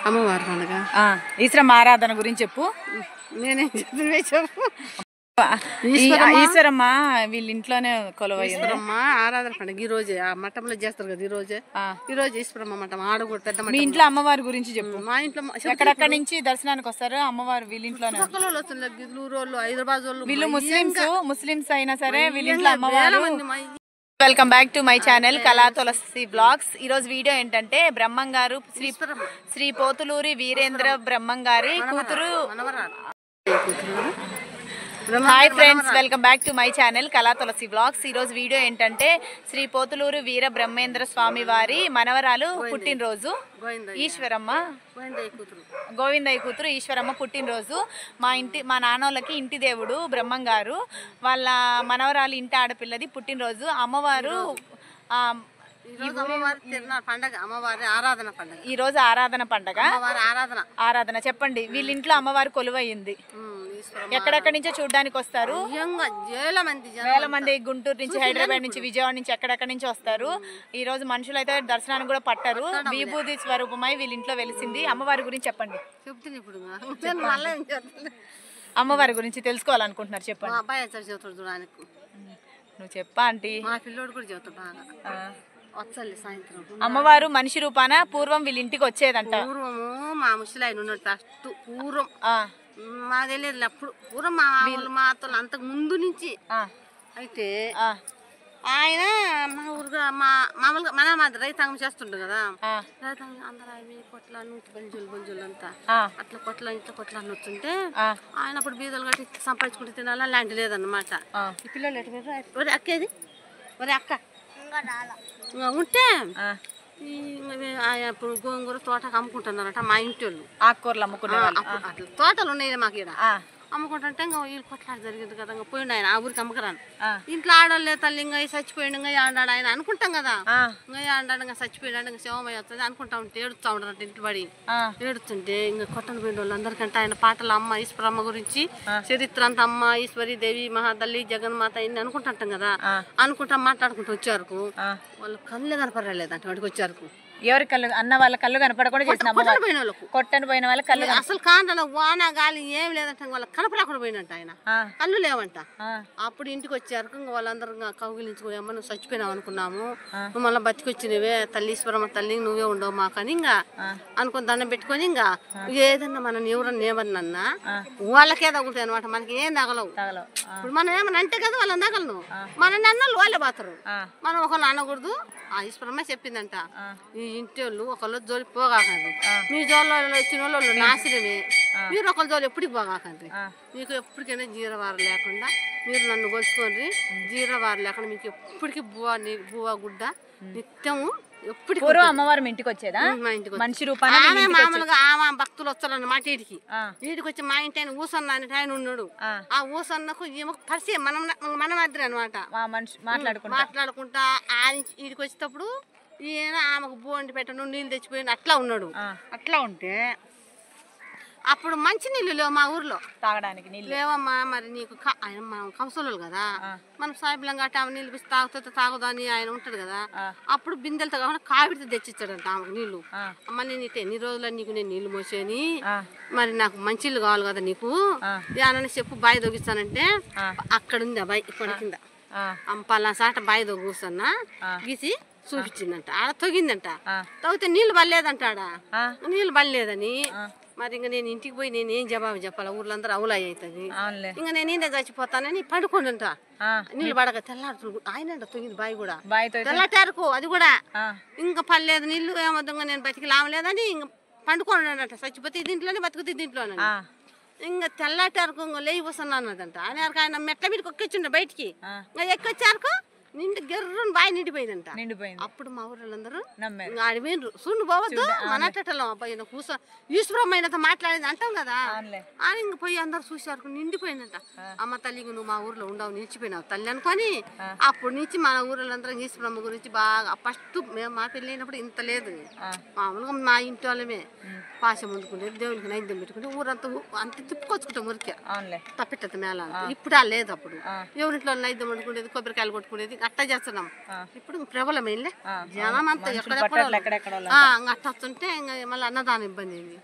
అమ్మవారి పండుగ. ఈశ్వరమ్మ ఆరాధన గురించి చెప్పు. నేనేం చెప్పు. ఈశ్వరమ్మ వీళ్ళ ఇంట్లోనే కొలువయ్యింది. ఆరాధన పండుగ ఈ రోజే ఆ మఠంలో చేస్తారు కదా. ఈ రోజు ఈశ్వరమ్మ మఠం ఆడకూడదు. పెద్ద మీ ఇంట్లో అమ్మవారి గురించి చెప్పు. మా ఇంట్లో ఎక్కడెక్కడి నుంచి దర్శనానికి వస్తారు అమ్మవారు? వీళ్ళ ఇంట్లోనే ఊరోళ్ళు, హైదరాబాద్ వాళ్ళు, వీళ్ళు ముస్లిమ్స్ అయినా సరే వీళ్ళ ఇంట్లో అమ్మవారు. Welcome back to my channel కళా తులసి బ్లాగ్స్. ఈ రోజు వీడియో ఏంటంటే బ్రహ్మం గారు శ్రీ పోతులూరి వీరేంద్ర బ్రహ్మం గారి కూతురు. Hi friends, welcome back to my channel కళా తులసి బ్లాగ్స్. ఈ రోజు వీడియో ఏంటంటే శ్రీ పోతులూరు వీర బ్రహ్మేంద్ర స్వామి వారి మనవరాలు పుట్టినరోజు ఈశ్వరమ్మ, గోవిందయ్య కూతురు ఈశ్వరమ్మ పుట్టినరోజు. మా నాన్నోళ్ళకి ఇంటి దేవుడు బ్రహ్మం గారు, వాళ్ళ మనవరాలు ఇంటి ఆడపిల్లది పుట్టినరోజు. అమ్మవారు ఈ రోజు ఆరాధన పండగ. ఆరాధన చెప్పండి. వీళ్ళ ఇంట్లో అమ్మవారు కొలువయ్యింది. ఎక్కడెక్కడి నుంచో చూడడానికి వస్తారు. వేల మంది గుంటూరు నుంచి, హైదరాబాద్ నుంచి, విజయవాడ నుంచి ఎక్కడెక్కడి నుంచి వస్తారు. ఈ రోజు మనుషులు అయితే దర్శనానికి కూడా పట్టారు. విభూతి స్వరూపమై వీళ్ళ ఇంట్లో వెలిసింది. అమ్మవారి గురించి చెప్పండి. అమ్మవారి గురించి తెలుసుకోవాలనుకుంటున్నారు, చెప్పండి. నువ్వు చెప్పా ఆంటీ. అమ్మవారు మనిషి రూపాన పూర్వం వీళ్ళ ఇంటికి వచ్చేదంట. పూర్వము మా ముసలాయన ఉన్నాడు. ఫస్ట్ పూర్వం మా తెలియదు అప్పుడు పూర్వం మా అత్తలు అంతకు ముందు నుంచి. అయితే ఆయన మా ఊరుగా మామూలుగా మా రైతాంగం చేస్తుండే కదా. రైతాంగం అందరూ అవి కొట్ల బొంజులు అంతా అట్లా కొట్ల అని వస్తుంటే ఆయన అప్పుడు బీదలు కట్టి సంపాదించుకుంటే తినాలా లాంటి లేదన్నమాట. ఈ పిల్లలు ఎటు అక్కేది మరి అక్క ఉంటే ఇప్పుడు గోంగూర తోటకు అమ్ముకుంటున్నారట మా ఇంటి వాళ్ళు. ఆకుకూరలు అమ్ముకునే అట్లా తోటలు ఉన్నాయి మాకు ఇక్కడ. అమ్ముకుంటుంటే ఇంకా వీళ్ళు కొట్లాట జరిగింది కదా. ఇంకా పోయిండు ఆయన ఆ ఊరికి అమ్మకరాను. ఇంట్లో ఆడవాళ్ళే తల్లి ఇంకా చచ్చిపోయిండు, ఇంకా ఆడాడు ఆయన అనుకుంటాం కదా. ఇంకా ఆడాడు, ఇంకా చచ్చిపోయినాడు, ఇంకా శవమై వస్తుంది అనుకుంటా ఉంటే ఏడుస్తా ఉంటారు. ఇంటి పడి ఏడుస్తుంటే ఇంకా కొట్టను పోయిన వాళ్ళు అందరికంటే ఆయన పాటలు అమ్మ ఈశ్వరమ్మ గురించి చరిత్ర అంతా అమ్మ ఈశ్వరి దేవి మహాతల్లి జగన్మాత ఇన్ని అనుకుంటుంటాం కదా. అనుకుంటా మాట్లాడుకుంటూ వచ్చారు. వాళ్ళు కళ్ళే కనపడలేదంట వాడికి వచ్చారు. ఎవరి కళ్ళు? అన్న వాళ్ళ కళ్ళు కనపడకుండా చేసిన కొట్టని పోయిన వాళ్ళ కళ్ళు అసలు కాంటలో వాన గాలి ఏం లేదంట. వాళ్ళకి కనపడకుండా పోయినట్ట ఆయన, కళ్ళు లేవంట. అప్పుడు ఇంటికి వచ్చారు. ఇంకా వాళ్ళందరూ కౌగిలించుకుని అమ్మ నువ్వు చచ్చిపోయినావు అనుకున్నాము, నువ్వు మళ్ళీ బతికొచ్చినవే తల్లీశ్వరమ్మ తల్లి నువ్వే ఉండవు మాకని ఇంకా అనుకుని దండం పెట్టుకొని ఇంకా ఏదన్నా మనం ఎవరన్నా ఏమన్నా వాళ్ళకే తగులుతాయి అనమాట. మనకి ఏం తగలవు. ఇప్పుడు మనం ఏమన్నా అంటే కదా వాళ్ళని తగలను. మన అన్నలు వాళ్ళే పోతారు, మనం ఒకళ్ళు అనకూడదు. ఆ ఈశ్వరమ్మ చెప్పిందంట, ఈ ఇంటి వాళ్ళు ఒకళ్ళు జోలి పోగాకండి, మీ జోల్లో వచ్చిన వాళ్ళు నాశనమే, మీరు ఒకళ్ళ జోలు ఎప్పటికి పోగాకండి. మీకు ఎప్పటికైనా జీరవారు లేకుండా మీరు నన్ను కొలుచుకోండి. జీరవారు లేకుండా మీకు ఎప్పటికీ బువ్వ గుడ్డ నిత్యము ఎప్పటికీ. అమ్మవారు ఇంటికి వచ్చేదా? మా ఇంటికి మనిషి రూపాయలు ఆమె మామూలుగా ఆమె భక్తులు వస్తారన్నమాట. వీటికి వచ్చి మా ఇంటి ఆయన ఊసన్న అని ఆయన ఉన్నాడు. ఆ ఊసన్నకు ఈమెకు పరిచయం మన మధ్య అనమాట. మాట్లాడుకుంటా ఆయన వీడికి వచ్చేటప్పుడు ఈయన ఆమెకు బోండి పెట్టను నీళ్ళు తెచ్చిపోయి అట్లా ఉన్నాడు. అట్లా ఉంటే అప్పుడు మంచి నీళ్ళు లేవు మా ఊర్లో తాగడానికి. నీళ్ళు లేవమ్మా. మరి నీకు ఆయన మనం కంసోళ్ళు కదా, మనం సాయిబులం గట్టి ఆమె నీళ్ళు పిసి తాగుతా అని ఆయన ఉంటాడు కదా. అప్పుడు బిందెలతో కాకుండా కావిడితో తెచ్చిచ్చాడంట ఆమెకు నీళ్ళు. అమ్మ నేను ఇటు ఎన్ని రోజులు నీకు నేను నీళ్ళు మోసేని, మరి నాకు మంచి నీళ్ళు కావాలి కదా నీకు అని చెప్పు బావి దొగిస్తానంటే అక్కడ ఉంది ఆ బావి ఇక్కడ కింద పలానా సాట బావి దొగి కూర్చున్నా గీసి చూపించిందంట. ఆడ తొగిందంట. తగ్గితే నీళ్ళు పడలేదంట. ఆడ నీళ్ళు పడలేదని మరి ఇంకా నేను ఇంటికి పోయి నేను ఏం జవాబు చెప్పాలి? ఊర్లందరూ అవులాయి అవుతుంది. ఇంకా నేను ఇందే చచ్చిపోతానని పడుకోండంట. నీళ్ళు పడక తెల్లారు ఆయన తొంగింది బావి కూడా తెల్లటారుకు అది కూడా ఇంకా పడలేదు నీళ్ళు. ఏమొద్దు నేను బతికి లావలేదని ఇంకా పండుకోండి చచ్చిపోతే దీంట్లోనే బతుకుతే దీంట్లోనే. ఇంకా తెల్లటారుకు ఇంకా లేయి వస్తున్నా అన్నదంట. ఆయన మెట్ల మీదకి ఎక్కొచ్చిండ బయటికి. ఇంకా ఎక్కొచ్చారుకు నిండు గెర్రని బాగా నిండిపోయిందంట. అప్పుడు మా ఊళ్ళందరూ ఆడిపోయినరు. చూడు పోవద్దు మనటలో అబ్బాయి కూర్చో ఈశ్వరమ్మైనతో మాట్లాడింది అంటాం కదా అని ఇంక పోయి అందరు చూసారు. నిండిపోయిందంట. అమ్మ తల్లి నువ్వు మా ఊర్లో ఉండవు నిలిచిపోయినావు తల్లి అనుకొని అప్పటి నుంచి మన ఊళ్ళందరూ ఈశ్వరమ్మ గురించి బాగా ఫస్ట్ మేము మా పెళ్ళి అయినప్పుడు ఇంత లేదు. మామూలుగా మా ఇంటి వాళ్ళమే పాశం వండుకుంటేది, దేవునికి నైద్యం పెట్టుకుంటే ఊరంతా అంత తిప్పుకొచ్చుకుంటాం ఊరికే తప్పిట్ట మేళ. ఇప్పుడు లేదు. అప్పుడు ఎవరింట్లో నైద్యం వండుకునేది, కొబ్బరికాయలు కొట్టుకునేది అట్ట చేస్తున్నాం. ఇప్పుడు ప్రబలం వెళ్ళే జనం అంతా అట్ట వస్తుంటే ఇంకా మళ్ళీ అన్నదానం ఇబ్బంది అయింది.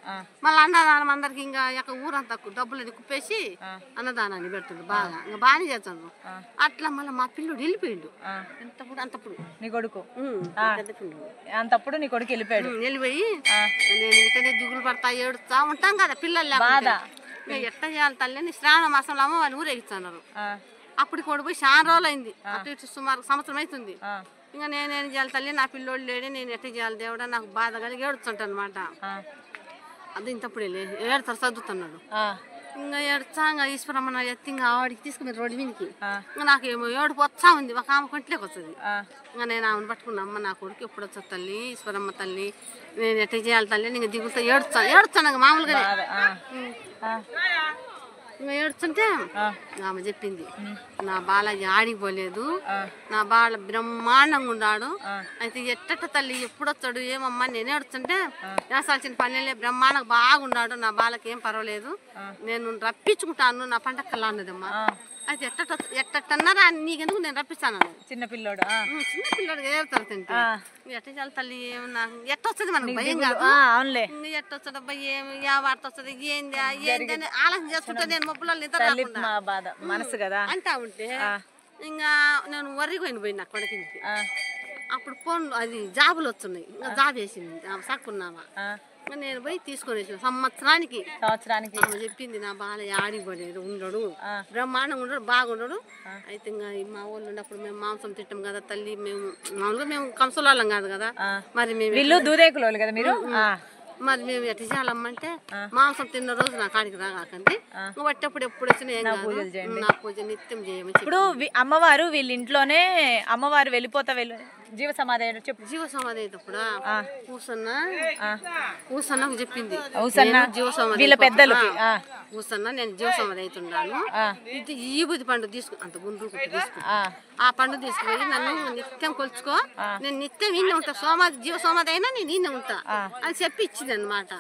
మళ్ళీ అన్నదానం అందరికి ఇంకా ఊరంతా డబ్బులు కుప్పేసి అన్నదానాన్ని పెడుతుంది బాగా, ఇంకా బాగానే చేస్తాను. అట్లా మళ్ళీ మా పిల్లుడు వెళ్ళిపోయిండు. అంతప్పుడు నీ కొడుకు అంతప్పుడు నీ కొడుకు వెళ్ళిపోయాడు. వెళ్ళిపోయి నేను ఇటనే దిగులు పడతా ఏడుస్తా ఉంటాం కదా పిల్లలు బాధ. ఎట్ట చేయాలి తల్లి అని శ్రావణ మాసంలో అమ్మవారిని ఊరేగిస్తున్నారు. అప్పుడు కూడా పోయి చాలా రోజులు అయింది, అటు ఇటు సుమారు సంవత్సరం అవుతుంది. ఇంకా నేనేం చేయాలి తల్లి, నా పిల్లోడు లేడే, నేను ఎట్ట చేయాలి దేవుడా, నాకు బాధ కలిగి ఏడుస్తుంటాను అనమాట. అది ఇంతప్పుడు ఏడుతారు చదువుతున్నాడు. ఇంకా ఏడుచా ఇంకా ఈశ్వరమ్మ ఎత్తి ఇంకా ఆవిడికి తీసుకుని రోడ్డు మీదకి. ఇంకా నాకేమో ఏడుపు వచ్చా ఉంది, ఒక ఆమె కొంట్లోకి వస్తుంది. ఇంకా నేను ఆమెను పట్టుకున్నా, అమ్మ నా కొడుకు ఎప్పుడు వచ్చా తల్లి, ఈశ్వరమ్మ తల్లి నేను ఎట్ట చేయాలి తల్లి, ఇంకా దిగుతా ఏడుస్తాను ఇంకా మామూలుగా. ఇంకా ఏడుస్తుంటే ఆమె చెప్పింది, నా బాలయ్య ఆడిపోలేదు, నా బాల బ్రహ్మాండంగా ఉన్నాడు. అయితే ఎట్టట తల్లి ఎప్పుడు వస్తాడు ఏమమ్మా నేను ఏడుస్తుంటే, వేసాల్సిన పని బ్రహ్మాండంగా బాగున్నాడు, నా బాలకి ఏం పర్వాలేదు, నేను రప్పించుకుంటాను నా పంటకల్లా అన్నదమ్మా. అయితే ఎట్టన్నారా నీకెందుకు నేను రప్పిస్తాను. చిన్నపిల్లోడు ఏడుతారు తింటే ఎట్ట చాలు తల్లి, ఏమన్నా ఎట్ట వస్తుంది మనకు భయం కాదు, ఎట్ట వస్తుంది అబ్బాయి ఏమి వార్త వస్తుంది ఏంది ఏంది అని ఆలోచన చేసుకుంటా నేను మబ్బులో నిద్ర మనసు కదా అంటా ఉంటే ఇంకా నేను వర్రిపోయిన పోయినా కొడకింది. అప్పుడు ఫోన్ అది జాబులు వస్తున్నాయి, ఇంకా జాబ్ వేసింది సాక్కున్నావా, నేను పోయి తీసుకొని వచ్చిన సంవత్సరానికి చెప్పింది, నా బాల ఆడిపోలేదు ఉండడు, బ్రహ్మాండంగా ఉండడు, బాగుండడు. అయితే ఇంకా మా వాళ్ళు ఉన్నప్పుడు మేము మాంసం తింటాం కదా తల్లి, మేము మామూలుగా మేము కంసలాళ్ళం కాదు కదా, మరి మేము దూరేకులు కదా మీరు, మరి మేము ఎట్ట చేయాలమ్మంటే మాంసం తిన్న రోజు నా కాడికి రాకండి, బట్టప్పుడు ఎప్పుడు వచ్చినా ఏం కాదు, నా పూజ నిత్యం చేయమని. ఇప్పుడు అమ్మవారు వీళ్ళ ఇంట్లోనే అమ్మవారు వెళ్ళిపోతా జీవ సమాధి చెప్పు. జీవ సమాధి అయినప్పుడు ఊసన్న చెప్పింది, జీవ సమాధి వీళ్ళ పెద్దలకి ఊసన్న నేను జీవ సమాధి అవుతున్నాను, ఇది ఈ బుద్ధి పండు తీసుకు అంత గుండ్రు తీసుకు, ఆ పండు తీసుకుపోయి నన్ను నిత్యం కొలుచుకో, నేను నిత్యం ఈయన ఉంటా, జీవ సమాధి అయినా నేను ఈయన ఉంటా అని చెప్పి ఇచ్చింది అనమాట.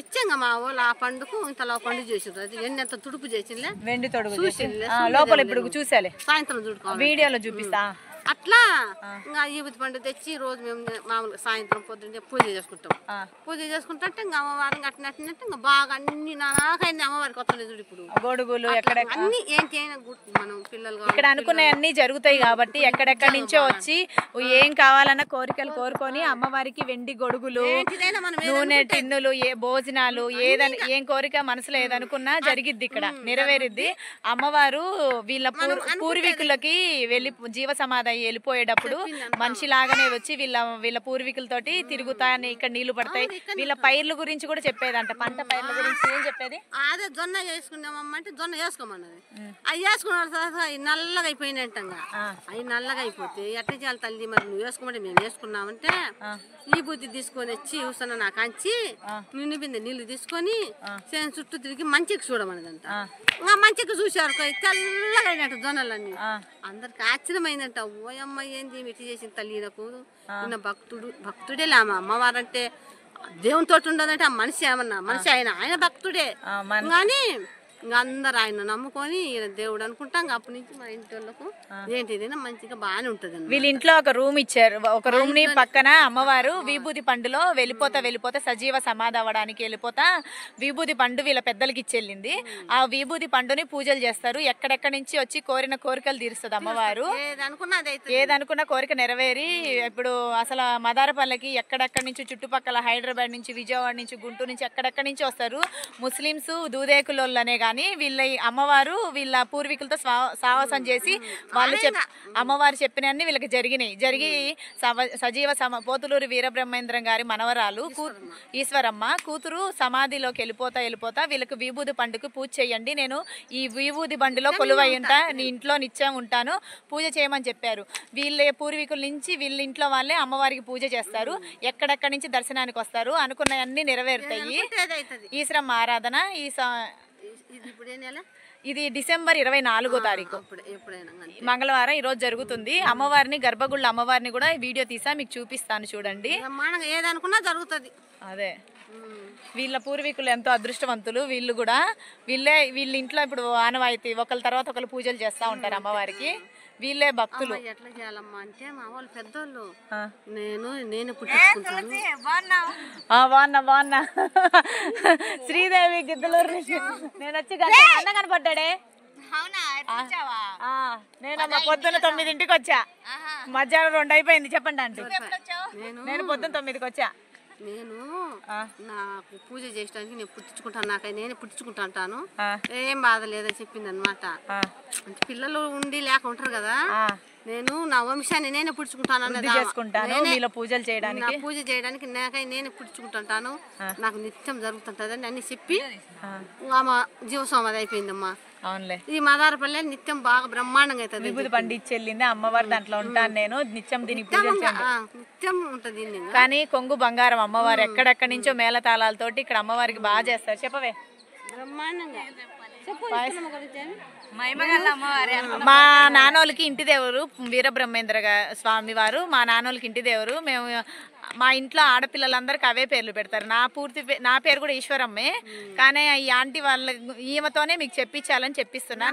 ఇచ్చాక మా వాళ్ళు ఆ పండుకు ఇంతలో పండు చేసిండ్రు, అది ఎన్ని ఎంత తుడుపు చేసిండే వెండి తొడుగు లోపల ఇప్పుడు చూసాలే, సాయంత్రం చూడుకో వీడియోలో చూపిస్తా. అట్లా ఇంకా ఈ బుద్ధి పండు తెచ్చి రోజు మేము మామూలుగా సాయంత్రం పొద్దున్నే పూజ చేసుకుంటాం. పూజ చేసుకుంటే ఇంకా అమ్మవారిని అట్టినట్టు ఇంకా బాగా అన్ని నాకైంది అమ్మవారికి వస్తలేదు. ఇప్పుడు గొడుగులు అన్ని ఏంటి అయినా మనం పిల్లలు ఇక్కడ అనుకునే అన్ని జరుగుతాయి కాబట్టి ఎక్కడెక్కడి నుంచో వచ్చి ఏం కావాలన్న కోరికలు కోరుకొని అమ్మవారికి వెండి గొడుగులు, నూనె టిన్నులు, భోజనాలు ఏదని ఏం కోరిక మనసులో ఏదనుకున్నా జరిగిద్ది, ఇక్కడ నెరవేరిద్ది. అమ్మవారు వీళ్ళ పూర్వీకులకి వెళ్ళి జీవ సమాధి వెళ్ళిపోయేటప్పుడు మనిషిలాగానే వచ్చి వీళ్ళ పూర్వీకులతోటి తిరుగుతా ఇక్కడ నీళ్లు పడతాయి. వీళ్ళ పైర్ల గురించి కూడా చెప్పేదంట, పంట పైర్ల గురించి ఏం చెప్పేది, అదే జొన్న వేసుకున్నామంటే జొన్న వేసుకోమన్నది. అవి వేసుకున్న తర్వాత అవి నల్లగా అయిపోయినట్టంగా, అవి నల్లగా అయిపోతే ఎట్లా చేయాలి తల్లి, మరి నువ్వు వేసుకోమంటే మేము వేసుకున్నామంటే ఈ బుద్ధి తీసుకొని వచ్చి చూస్తున్నా నాకు అంచి నిన్ను బిందె నీళ్లు తీసుకొని చేను చుట్టూ తిరిగి మంచికి చూడమన్నదంట. ఇంకా మంచికి చూసారు తెల్లగా అయినట్టు జొన్నలన్నీ, అందరికి ఆశ్చర్యమైందంట. ఓయమ్మ ఏంది ఇటు చేసిన తల్లి, నాకు నిన్న భక్తుడే లేమా అమ్మవారంటే దేవునితో ఉండదంటే ఆ మనిషి ఏమన్నా మనిషి ఆయన భక్తుడే కానీ ఇంకా అందరు ఆయన నమ్ముకొని దేవుడు అనుకుంటాం. అప్పటి నుంచి మా ఇంటి వాళ్ళకు ఏంటిదైనా మంచిగా బాగానే ఉంటుంది. వీళ్ళ ఇంట్లో ఒక రూమ్ ఇచ్చారు, ఒక రూమ్ ని పక్కన అమ్మవారు విభూతి పండులో వెళ్ళిపోతా సజీవ సమాధి అవ్వడానికి వెళ్ళిపోతా విభూతి పండు వీళ్ళ పెద్దలకి ఇచ్చెళ్ళింది. ఆ విభూతి పండుని పూజలు చేస్తారు, ఎక్కడెక్కడి నుంచి వచ్చి కోరిన కోరికలు తీరుస్తుంది అమ్మవారు. ఏదనుకున్న కోరిక నెరవేరి ఇప్పుడు అసలు మదారపల్లెకి ఎక్కడెక్కడి నుంచి చుట్టుపక్కల హైదరాబాద్ నుంచి, విజయవాడ నుంచి, గుంటూరు నుంచి ఎక్కడెక్కడి నుంచి వస్తారు. ముస్లిమ్స్ దూదేకులనే కానీ వీళ్ళ అమ్మవారు వీళ్ళ పూర్వీకులతో సావాసం చేసి వాళ్ళు అమ్మవారు చెప్పినన్ని వీళ్ళకి జరిగి సజీవ పోతులూరు వీరబ్రహ్మేంద్రం గారి మనవరాలు ఈశ్వరమ్మ కూతురు సమాధిలోకి వెళ్ళిపోతా వీళ్ళకి విభూది పండుగ పూజ చేయండి, నేను ఈ విభూది బండిలో కొలువై ఉంటా, నీ ఇంట్లో నిత్యం ఉంటాను, పూజ చేయమని చెప్పారు. వీళ్ళ పూర్వీకుల నుంచి వీళ్ళ ఇంట్లో వాళ్ళే అమ్మవారికి పూజ చేస్తారు, ఎక్కడెక్కడి నుంచి దర్శనానికి వస్తారు, అనుకున్నవన్నీ నెరవేరుతాయి. ఈశ్వరమ్మ ఆరాధన ఇది డిసెంబర్ 24వ తారీఖు మంగళవారం ఈరోజు జరుగుతుంది. అమ్మవారిని గర్భగుళ్ళ అమ్మవారిని కూడా వీడియో తీసా మీకు చూపిస్తాను, చూడండి. ఏదనుకున్నా జరుగుతుంది. అదే వీళ్ళ పూర్వీకులు ఎంతో అదృష్టవంతులు. వీళ్ళు కూడా వీళ్ళ ఇంట్లో ఇప్పుడు ఆనవాయితీ ఒకళ్ళ తర్వాత ఒకళ్ళు పూజలు చేస్తూ ఉంటారు అమ్మవారికి. వీళ్ళే భక్తులు. ఎట్లా చేయాలమ్మా అంటే మా వాళ్ళు పెద్దోళ్ళు, నేను పుట్టించుకుంటాను. బాగున్నా శ్రీదేవి గిద్దలూరు నుంచి నేను వచ్చి అన్న కనపడ్డాడే. నేనమ్మా పొద్దున్న 9ంటికి వచ్చా, మధ్యాహ్నం 2 అయిపోయింది. చెప్పండి అంటే నేను పొద్దున్న 9కి వచ్చా. నేను నాకు పూజ చేయడానికి నేను పుట్టించుకుంటాను, నేనే పుట్టించుకుంటాను, ఏం బాధ లేదని చెప్పింది అనమాట. అంటే పిల్లలు ఉండి లేక ఉంటారు కదా, నేను నా వంశాన్ని నేనే పుట్టించుకుంటాను, పూజలు చేయడానికి పూజ చేయడానికి నేనే పుట్టించుకుంటాను, నాకు నిత్యం జరుగుతుంటది అని అన్ని చెప్పి ఆమె జీవస్వామి అది అయిపోయిందమ్మా. అవునులే, ఈ మదారపల్లె నిత్యం బాగా బ్రహ్మాండంగా అవుతుంది. విభూతి పండించి వెళ్ళింది అమ్మవారి, దాంట్లో ఉంటాను నేను నిత్యం దీనికి పూజలు నిత్యం ఉంటది. కానీ కొంగు బంగారం అమ్మవారు, ఎక్కడెక్కడి నుంచో మేళతాళాలతోటి ఇక్కడ అమ్మవారికి బాగా చేస్తారు. చెప్పవే బ్రహ్మాండంగా. మా నాన్నోళ్ళకి ఇంటి దేవురు వీరబ్రహ్మేంద్ర స్వామి వారు. మా నాన్నోళ్ళకి ఇంటి దేవురు. మేము మా ఇంట్లో ఆడపిల్లలందరికీ అవే పేర్లు పెడతారు. నా పేరు కూడా ఈశ్వరమ్మే, కానీ ఈ ఆంటీ వాళ్ళ ఈమెతోనే మీకు చెప్పించాలని చెప్పిస్తున్నా.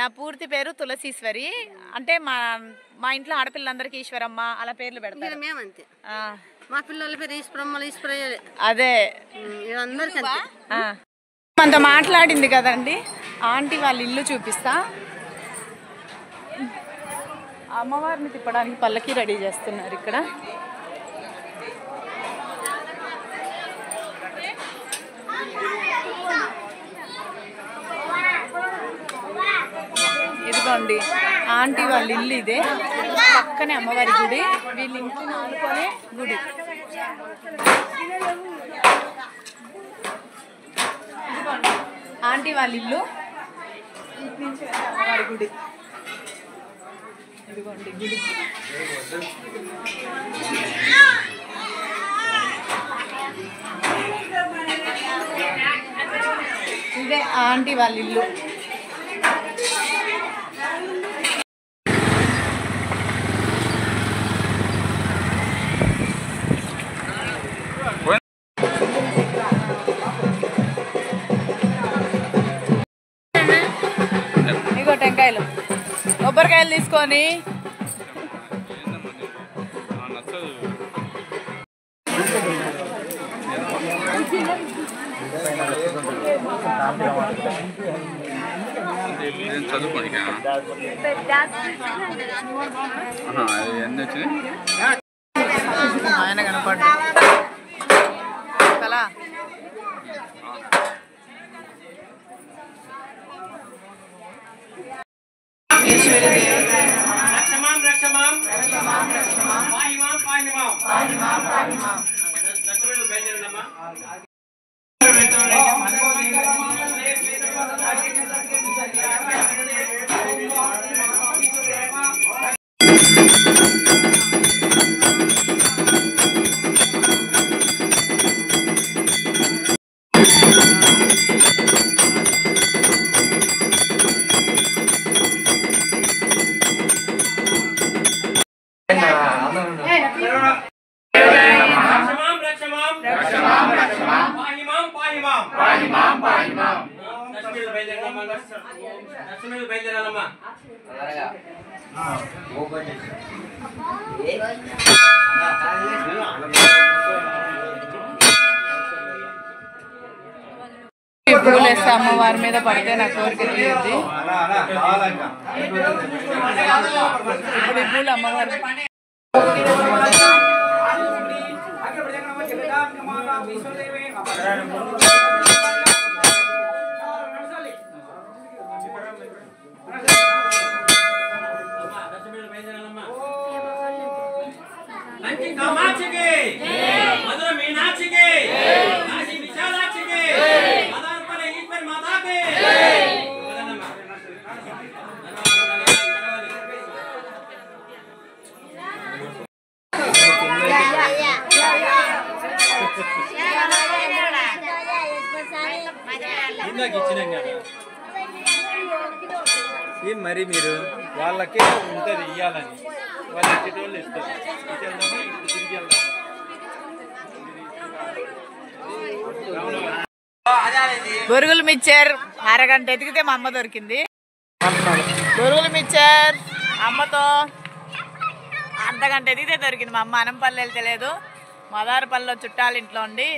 నా పూర్తి పేరు తులసీశ్వరి. అంటే మా ఇంట్లో ఆడపిల్లలందరికీ ఈశ్వరమ్మ అలా పేర్లు పెడతారు. మా పిల్లల పేరు ఈశ్వరయ్య. అదే మనతో మాట్లాడింది కదండి ఆంటీ వాళ్ళ ఇల్లు చూపిస్తా. అమ్మవారిని తిప్పడానికి పల్లకి రెడీ చేస్తున్నారు ఇక్కడ. ఇదిగోండి ఆంటీ వాళ్ళ ఇల్లు ఇదే, పక్కనే అమ్మవారి గుడి, వీళ్ళ ఇంటిని ఆనుకొనే గుడి. ఆంటీ వాళ్ళ ఇల్లు, ఇటు నుంచి అమ్మవారి గుడి. ఇదిగోండి గుడి. ఇదే ఆంటీ వాళ్ళ ఇల్లు. ఇగో టెంకాయలు, కొబ్బరికాయలు తీసుకొని చదువుకోనికా ఆయన కనపడ్డా కలా. పూలేస్తే అమ్మవారి మీద పడితే నా కోరిక తీరుద్ది. ఇప్పుడు ఈ పూలు అమ్మవారి మరి మీరు వాళ్ళకే ఉంటుంది ఇవ్వాలని, వాళ్ళు ఇచ్చేటోళ్ళు ఇస్తారు. తిరిగి వెళ్దాం. బొరుగులు మిక్చర్ అరగంట ఎతికితే మా అమ్మ దొరికింది. బొరుగులు మిక్చర్ అమ్మతో అర్ధగంట ఎదిగితే దొరికింది. మా అమ్మ అనంపల్లి వెళ్తలేదు, మదారపల్లిలో చుట్టాల ఇంట్లో ఉండి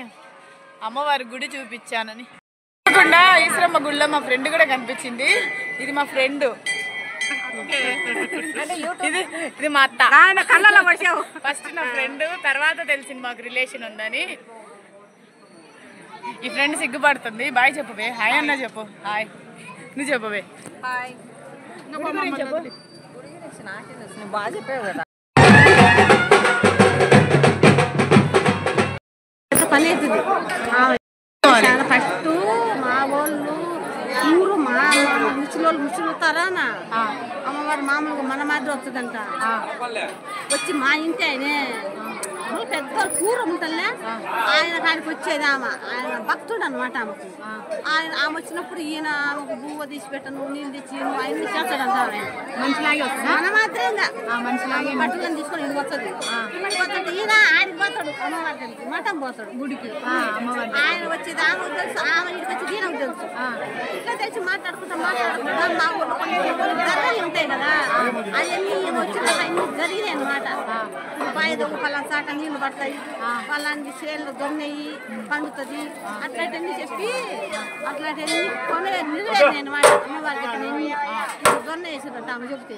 అమ్మవారి గుడి చూపించానని. కాకుండా ఈశ్వరమ్మ గుడిలో మా ఫ్రెండ్ కూడా కనిపించింది. ఇది మా ఫ్రెండ్, ఇది మా అత్త. ఫస్ట్ నా ఫ్రెండ్, తర్వాత తెలిసింది మాకు రిలేషన్ ఉందని. ఈ ఫ్రెండ్ సిగ్గుపడుతుంది. బాయ్ చెప్పవే, హాయ్ అన్న చెప్పు. హాయ్ నువ్వు చెప్పవే. హాయ్ బాగా చెప్పావు కదా. పని అవుతుంది ఫస్ట్ మా వాళ్ళు ఊరు మా ముసలోళ్ళు ముసులుతారా అమ్మవారు మామూలుగా మన మాదిరి వస్తుందంట. వచ్చి మా ఇంటి ఆయనే పెద్ద కూర ఉంటలే ఆయన కాడికి వచ్చేది. ఆయన భక్తుడు అనమాట ఆమెకు. ఆమె వచ్చినప్పుడు ఈయన ఆమెకు బువ్వ తీసి పెట్టను, నీళ్ళు తెచ్చి ఆయన్ని చేస్తాడంట. మనిషిలాగే వస్తుంది మన మాత్రమే మనిషిలాగే బట్టలను తీసుకొని ఇంటికి వస్తుంది. ఇంటికి వస్తుంటే ఈయన ఆడికి పోతాడు అమ్మవారి దగ్గరికి, మఠం పోతాడు గుడికి. ఆయన వచ్చేది ఆమెకు తెలుసు, ఆమె ఇంటికి వచ్చేది ఈయనకు తెలుసు. ఇట్లా తెలిసి మాట్లాడుకుంటా మా ఊళ్ళో జరగాలి ఉంటాయి కదా, అవన్నీ వచ్చినాక అన్ని జరిగినాయి అనమాట. బాయిదో పలానా చాట నీళ్ళు పడతాయి, పలాంటి చేళ్ళు దొన్నయ్యి పండుతుంది, అట్లాంటివన్నీ చెప్పి అట్లాంటివన్నీ కొని నిలవేసినాయి అనమాట. అమ్మవారికి దొన్న వేసేదంట ఆమె చెప్తే.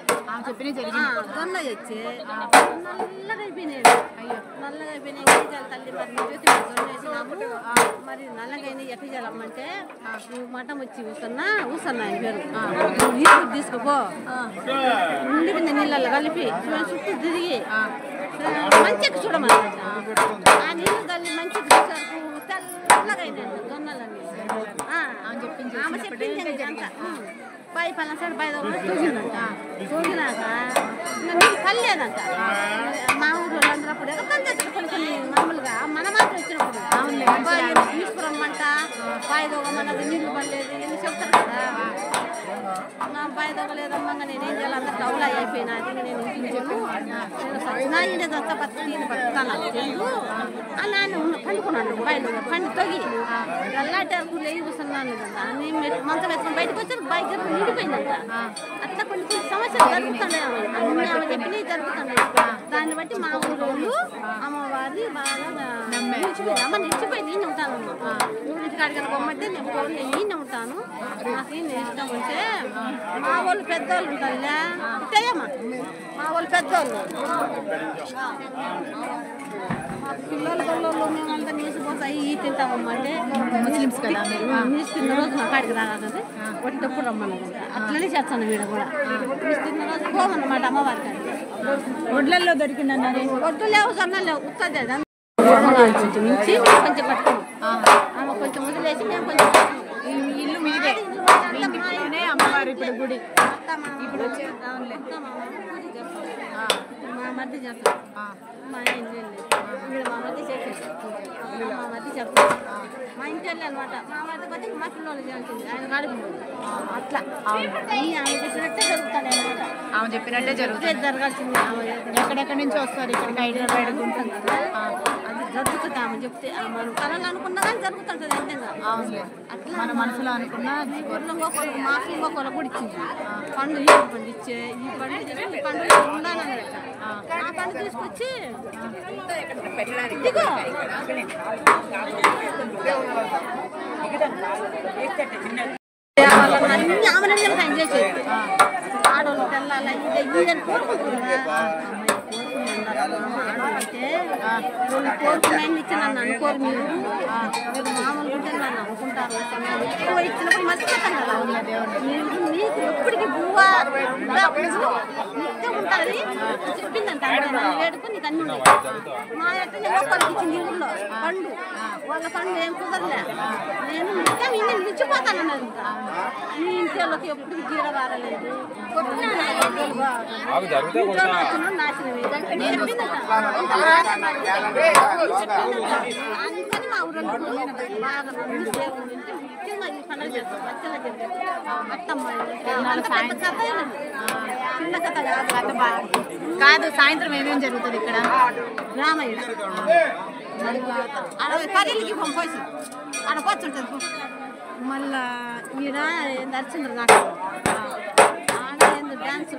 దొన్న వచ్చి నల్లగా అయిపోయినాయి. నల్లగా అయిపోయినాయి తల్లి, మరి జ్యోతి దొన్న వేసినాము, మరి నల్లగైనా ఎట్లా చేయాలమ్మంటే నువ్వు మఠం వచ్చి ఊసన్నా ఆయన పేరు నీళ్ళు తీసుకోపో, ఉండిపోయిన నీళ్ళల్లో కలిపి చుట్టూ తిరిగి మంచిగా చూడమని ఆ నీళ్ళు తల్లి మంచిగా చూసారు తెల్లగా అయినాయి దొన్నలన్నీ. ఆమె చెప్పింది అంత పై పలాసాడు పై చూసిందంట. చూసినాక నీళ్ళు కల్లేదంట. మా ఊళ్ళో అందరూ అప్పుడు ఎక్కడ కొన్ని మామూలుగా మన మాత్రం వచ్చినప్పుడు తీసుకురమ్మంట పాయదోగ మనకు నీళ్లు పడలేదు ఎన్ని చెప్తారు కదా. నా పాయదోగ లేదమ్మా, నేనేం చేయాలి, అందరికి అవులా అయిపోయినా అది నేను ఇంటికి చెప్పు, నేను సచ్చినా ఇంటి దస్తా పత్తి పట్టుతాను తెలుగు అని ఆయన పండుకున్నాడు. బయట పండు తొగి ఎల్లాటారు లేయి కూర్చున్నాను అని మంచం వేసుకొని బయటకు వచ్చారు. బయట నిండిపోయిందంట. అట్లా కొన్ని కొన్ని సమస్యలు జరుగుతున్నాయి. అన్ని ఆమె చెప్పినవి జరుగుతున్నాయి. దాన్ని బట్టి మా ఊరు అమ్మవారిని బాగా నిలిచిపోయింది. అమ్మ నిలిచిపోయింది, ఈయన ఉంటాను ఊరికి కాడికన్నా బొమ్మంటే నేను ఈయన ఉంటాను, నాకు ఈయన ఇష్టం ఉంటే. మా వాళ్ళు పెద్దోళ్ళు ఉంటారులే ఉంటాయమ్మా, మా వాళ్ళు పెద్దోళ్ళు మా పిల్లలు గొల్లలు మేమంతా నీసిపోతాయి ఈ తింటామమ్మా అంటే ముస్లిమ్స్ కదా నీసు తిన్న రోజు మా కాడికి రాగానే ఒట్టప్పుడు రమ్మన్నమాట. అట్లనే చేస్తాను వీడ కూడా. నీసు తిన్న రోజు పోమన్నమాట అమ్మవారి కాడికి. ఒడ్లల్లో దొరికిందన్నారు. ఒడ్డు లేవు జొన్న లేవు ఉత్తది కొంచెం మించి కొంచెం పట్టుకున్నాం. ఆమె కొంచెం వదిలేసి మేము కొంచెం ఇల్లు మీదే అమ్మవారు ఇప్పుడు గుడి ఇప్పుడు వచ్చే మా మధ్య చేస్తాం. మా ఇంటి వీడు మా మధ్య చేసేస్తాం. మా మధ్య చెప్తాం. మా ఇంటి వెళ్ళి అనమాట. మా మధ్య కొద్ది మా పిల్లలు చేయాల్సింది ఆయన కాడుకుంటుంది. అట్లా ఆమె చెప్పినట్టే జరుగుతాడు అనమాట. ఆమె చెప్పినట్టే జరుగుతుంది, జరగాల్సింది. ఎక్కడెక్కడి నుంచి వస్తారు ఇక్కడికి హైదరాబాద్ ఉంటుంది కదా, అది జరుగుతుంది. ఆమె చెప్తే మనం కళలు అనుకున్నా కానీ జరుగుతుంటుంది అంతేగా. అట్లా మన మనసులో అనుకున్నా మాకు ఇంకొకరు కూడా ఇచ్చింది పండు. ఈ పండు ఇచ్చే ఈ పండు ఈ పండు ఉండాలన్నట్ట. ఆ పండు తీసుకొచ్చి ఇదిగో అన్ని ఆమె ఎంజాయ్ చేయాలి. ఆడవాళ్ళు తెల్లాలి ఇదని కోరుకుంటున్నా. అంటే వాళ్ళు కోరుకున్నాయని ఇచ్చి నన్ను అనుకోరు. మీరు మామూలుగా ఉంటే నన్ను అనుకుంటారు. ఎక్కువ ఇచ్చినప్పుడు మర్చిపోతాను కదా. మీరు నీకు ఎప్పటికీ బువ్వ నిత్యం ఉంటుంది చెప్పిందంట. నన్ను వేడుకొని నీకు అన్ని ఉన్నాయి. మా యొక్క వాళ్ళకి ఇచ్చింది ఊళ్ళో పండు. వాళ్ళ పండు ఏం కుదరలే. నేను నిత్యం ఇన్ని నిలిచిపోతాను. నీ ఇంటి వాళ్ళకి ఎప్పుడు జీర వారలేదు. నాశనమే అందుకని మా ఊరు బాగా ముఖ్యంగా ఈ పండుగ చేస్తాం. బచ్చల చిన్న కథ కాదు. సాయంత్రం ఏమేమి జరుగుతుంది ఇక్కడ? రామయ్య కర్రీలకి పంపేసి ఆడ కూర్చుంటుంది మళ్ళా ఈడ నడిచిండ్రు నాకు ఆడ ఏందో డాన్స్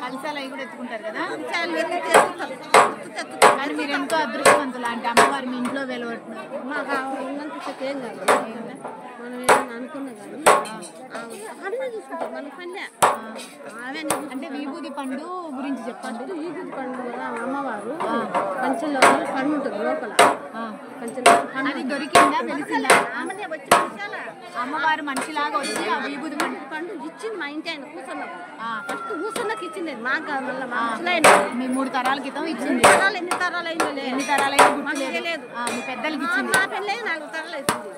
కలిసాలు అవి కూడా ఎత్తుకుంటారు కదా. కానీ మీరు ఎంతో అదృష్టవంతులు అంటే అమ్మవారు మీ ఇంట్లో వెలవట్టున్నారు. మాకు ఉన్నంత ఏం కాదు మనం ఏదైనా అనుకున్నా కానీ ఆమె చూసుకుంటాం మన పల్లె ఆమె అంటే విభూది పండు గురించి చెప్పండి. విభూది పండు కదా అమ్మవారు పంచంలో పండు ఉంటుంది లోపల పంచంలో అది దొరికిందా తెలిసిందా? ఆమెనే వచ్చి అమ్మవారు మనిషిలాగా వచ్చి ఆ విభూది పండు పండు ఇచ్చింది మా ఇంటి ఆయన కూర్చున్నప్పుడు ఫస్ట్ కూర్చున్నకి ఇచ్చింది మాకు కాదు మళ్ళీ మా ముసలాయన మీ 3 తరాల క్రితం ఇచ్చింది. తరాలు ఎన్ని తరాలు అయిందో ఎన్ని తరాలైనా గుర్తులేదు. లేదు మీ పెద్దలకి ఇచ్చింది. మా పెళ్ళి 4 తరాలు అవుతుంది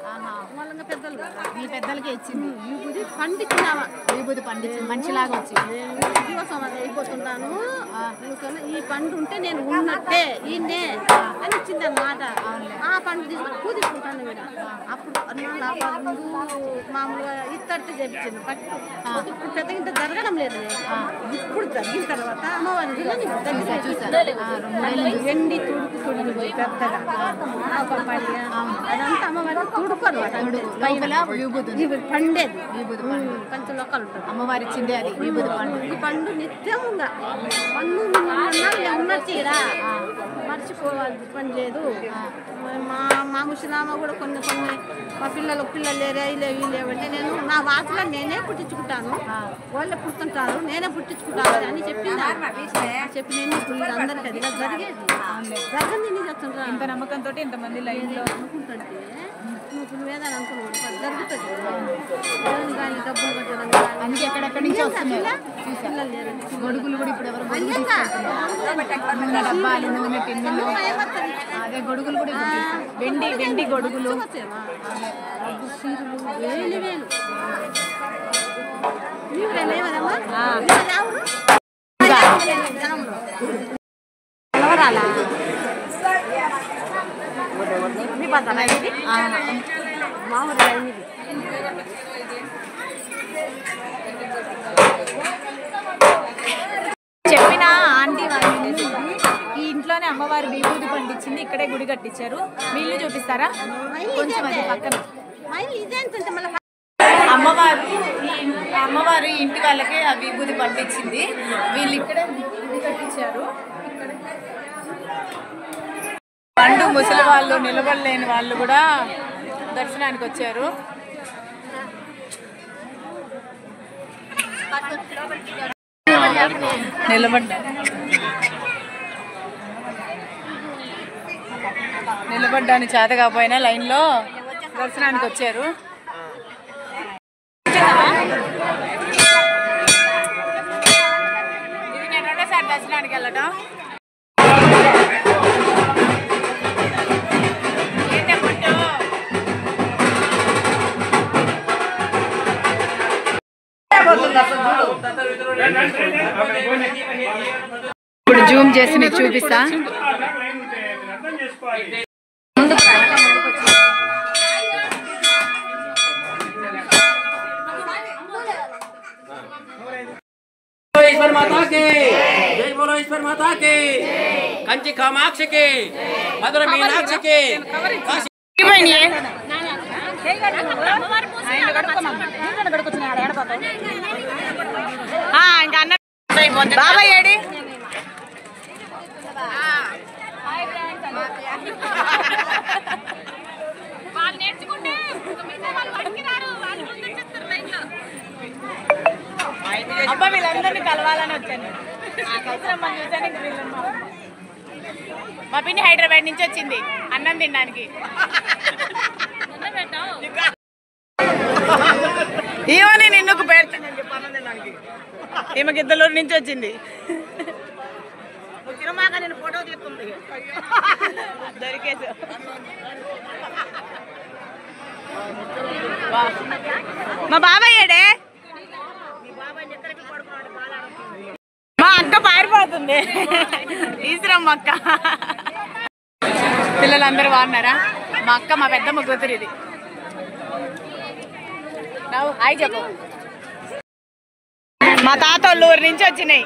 వాళ్ళ పెద్దలు మీ పెద్దలకి ఇచ్చింది. విభూది పండించినావా విభూది పండించింది మనిషిలాగా వచ్చి. నేను దివసం అది అయిపోతుంటాను ఈ పండు ఉంటే నేను ఉన్నట్టే ఈయన్నే అని ఇచ్చింది అన్నమాట. ఆ పండు తీసుకొని పూజించుకుంటాను మీరు అప్పుడు మామూలుగా ఇత్తడితో చేపించింది పట్టు ఇప్పుడు పెద్ద ఇంత జరగడం లేదు. ఇప్పుడు జరిగిన తర్వాత అమ్మవారి ఎండి తుడుకు తుడిగి పెద్దగా అదంతా అమ్మవారి తుడుకోరు పండేది కొంచెం లొక్కలు ఉంటుంది అమ్మవారి ఇచ్చింది అది విభూది పండు. ఈ పండు నిత్యంగా పండు ఉన్నట్టీరా మర్చిపోవాలి పని లేదు. మా ముసలామ కూడా కొన్ని మా పిల్లలు లేరే లేవంటే నేను నా వాసులో నేనే పుట్టించుకుంటాను వాళ్ళే పుట్టుంటారు నేనే పుట్టించుకుంటాను అని చెప్పి నేను అందరికీ అది జరిగేది జరగంది నేను చెప్తుంటాను. ఇంత నమ్మకంతో ఇంతమంది లైన్లో అనుకుంటుంటే నువ్వు వేదాన్ని అనుకున్నావు జరుగుతుంది కానీ డబ్బులు కట్టడం అందుకే ఎక్కడెక్కడి నుంచి వస్తున్నారు. గొడుగులు కూడా ఇప్పుడు ఎవరు నూనె డబ్బాలు నూనె టిన్నులు అదే గొడుగులు కూడా వెండి గొడుగులు చీరలు వేలు వేలు చెప్పిన ఆంటీ వాళ్ళు ఈ ఇంట్లోనే అమ్మవారి విభూది పండించింది. ఇక్కడే గుడి కట్టించారు. వీళ్ళు చూపిస్తారా కొంచెం అది పక్కన. అమ్మవారు ఇంటి వాళ్ళకే ఆ విభూది పండించింది. వీళ్ళు ఇక్కడే గుడి కట్టించారు. పండు ముసలి వాళ్ళు నిలబడలేని వాళ్ళు కూడా దర్శనానికి వచ్చారు. నిలబడ్డానికి చేత కాకపోయినా లైన్లో దర్శనానికి వచ్చారు. ఇది నేను రెండోసారి దర్శనానికి వెళ్ళటం. ఇప్పుడు జూమ్ చేసి మీకు చూపిస్తా. ईश्वर माता के जय बोलो ईश्वर माता के कंची कामाक्षी के मधुर मीनाक्षी के బాబాయ్ ఏడి అబ్బా వీళ్ళందరినీ కలవాలని వచ్చాను. మా పిన్ని హైదరాబాద్ నుంచి వచ్చింది అన్నం తినడానికి. ఈమె నిన్నుకు పెడతానని చెప్పి అన్నం తినడానికి. ఈమెకి ఇద్దరు నుంచి వచ్చింది. నేను ఫోటో తీస్తుంది దొరికేసి. మా బాబాయ్ ఏడే మా అక్క పారిపోతుంది. తీసురమ్మ అక్క. పిల్లలందరూ బాగున్నారా? మా అక్క మా పెద్దమ్మ కూతురు ఇది. హాయ్ చెప్పు. మా తాత వాళ్ళ ఊరు నుంచి వచ్చినాయి.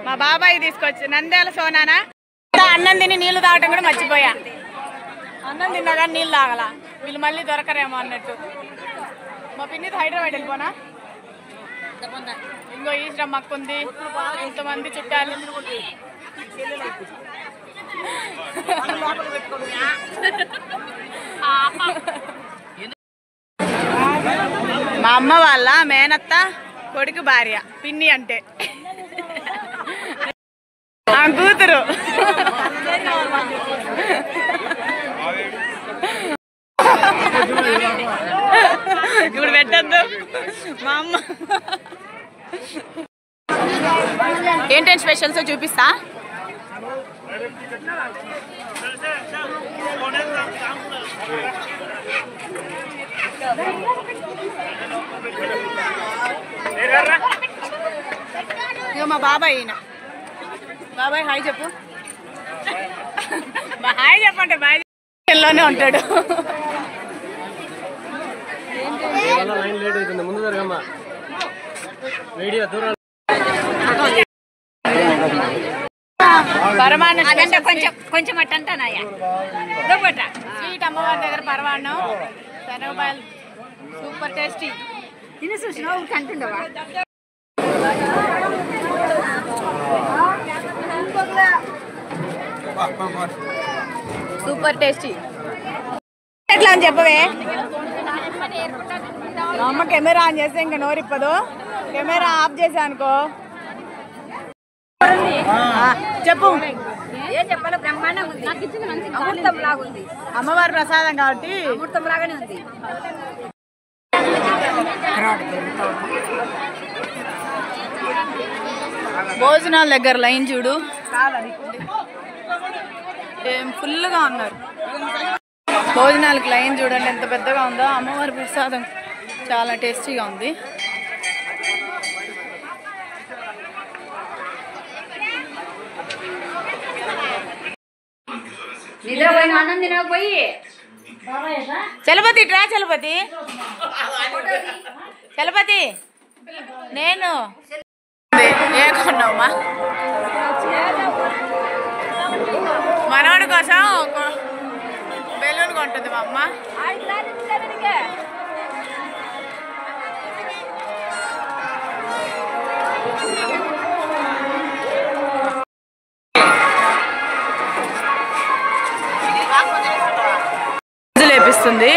మా బాబాయ్ తీసుకొచ్చి నంద్యాల సోనానా అన్నం తిని నీళ్లు తాగటం కూడా మర్చిపోయా. అన్నం తిన్నా కానీ నీళ్ళు తాగల. వీళ్ళు మళ్ళీ దొరకరేమో అన్నట్టు. మా పిన్నిది హైదరాబాద్ వెళ్ళిపోనా. ఇంకో ఈశ్వరం మక్కుంది, ఎంతమంది చుట్టాలు. మా అమ్మ వాళ్ళ మేనత్త కొడుకు భార్య పిన్ని అంటే ఆ కూతురు. ఇప్పుడు పెట్టద్దు మా అమ్మ. ఏంటంటే స్పెషల్స్ చూపిస్తా. ఇక మా బాబాయ్ ఈయన. బాబాయ్ హాయ్ చెప్పు. హాయ్ చెప్పంటే బాయ్ లోనే ఉంటాడు. కొంచెం అట్టంటానయ్యా. స్వీట్ అమ్మవారి దగ్గర పరమాన్నం శనగపాయలు సూపర్ టేస్టీ. తిని చూసినా అంటుండవా. Super tasty. ఎట్లా అని చెప్పవే. అమ్మ కెమెరా ఆన్ చేస్తే ఇంకా నోరిప్పదు. కెమెరా ఆఫ్ చేసా అనుకో. చెప్పు. ఏం చెప్పాలి, బ్రహ్మాండంగా ఉంది. నాకు ఇచ్చింది మంచి అమృతం లాగా ఉంది. అమ్మవారి ప్రసాదం కాబట్టి అమృతం లాగానే ఉంది. భోజనాల దగ్గర లైన్ చూడు. ఏం ఫుల్గా ఉన్నారు. భోజనాలకు లైన్ చూడండి ఎంత పెద్దగా ఉందో. అమ్మవారి ప్రసాదం చాలా టేస్టీగా ఉంది. చలపతి ట్రా. చలపతి చలపతి నేను ఏ కొన్నావమ్మా. మనవాడి కోసం బెలూన్ కొంటుంది మా అమ్మ. లేపిస్తుంది.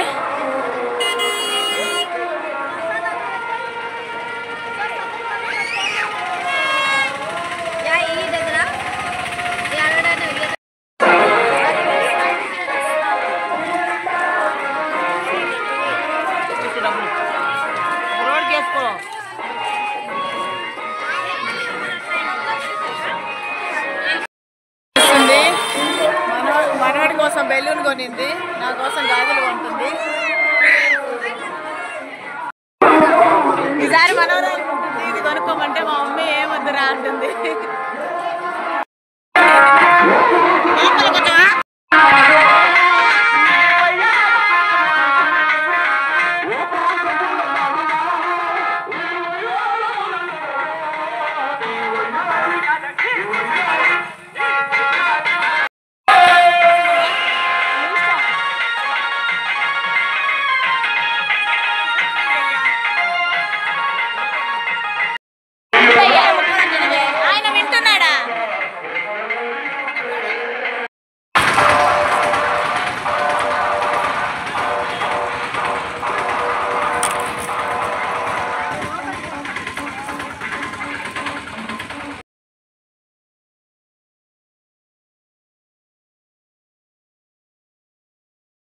మనవాడి కోసం బెలూన్ కొనింది, నా కోసం గాజులు కొంటుంది. ఈసారి మనవరాలు ఇది కొనుక్కోమంటే మా మమ్మీ ఏమొద్దురా అంటుంది.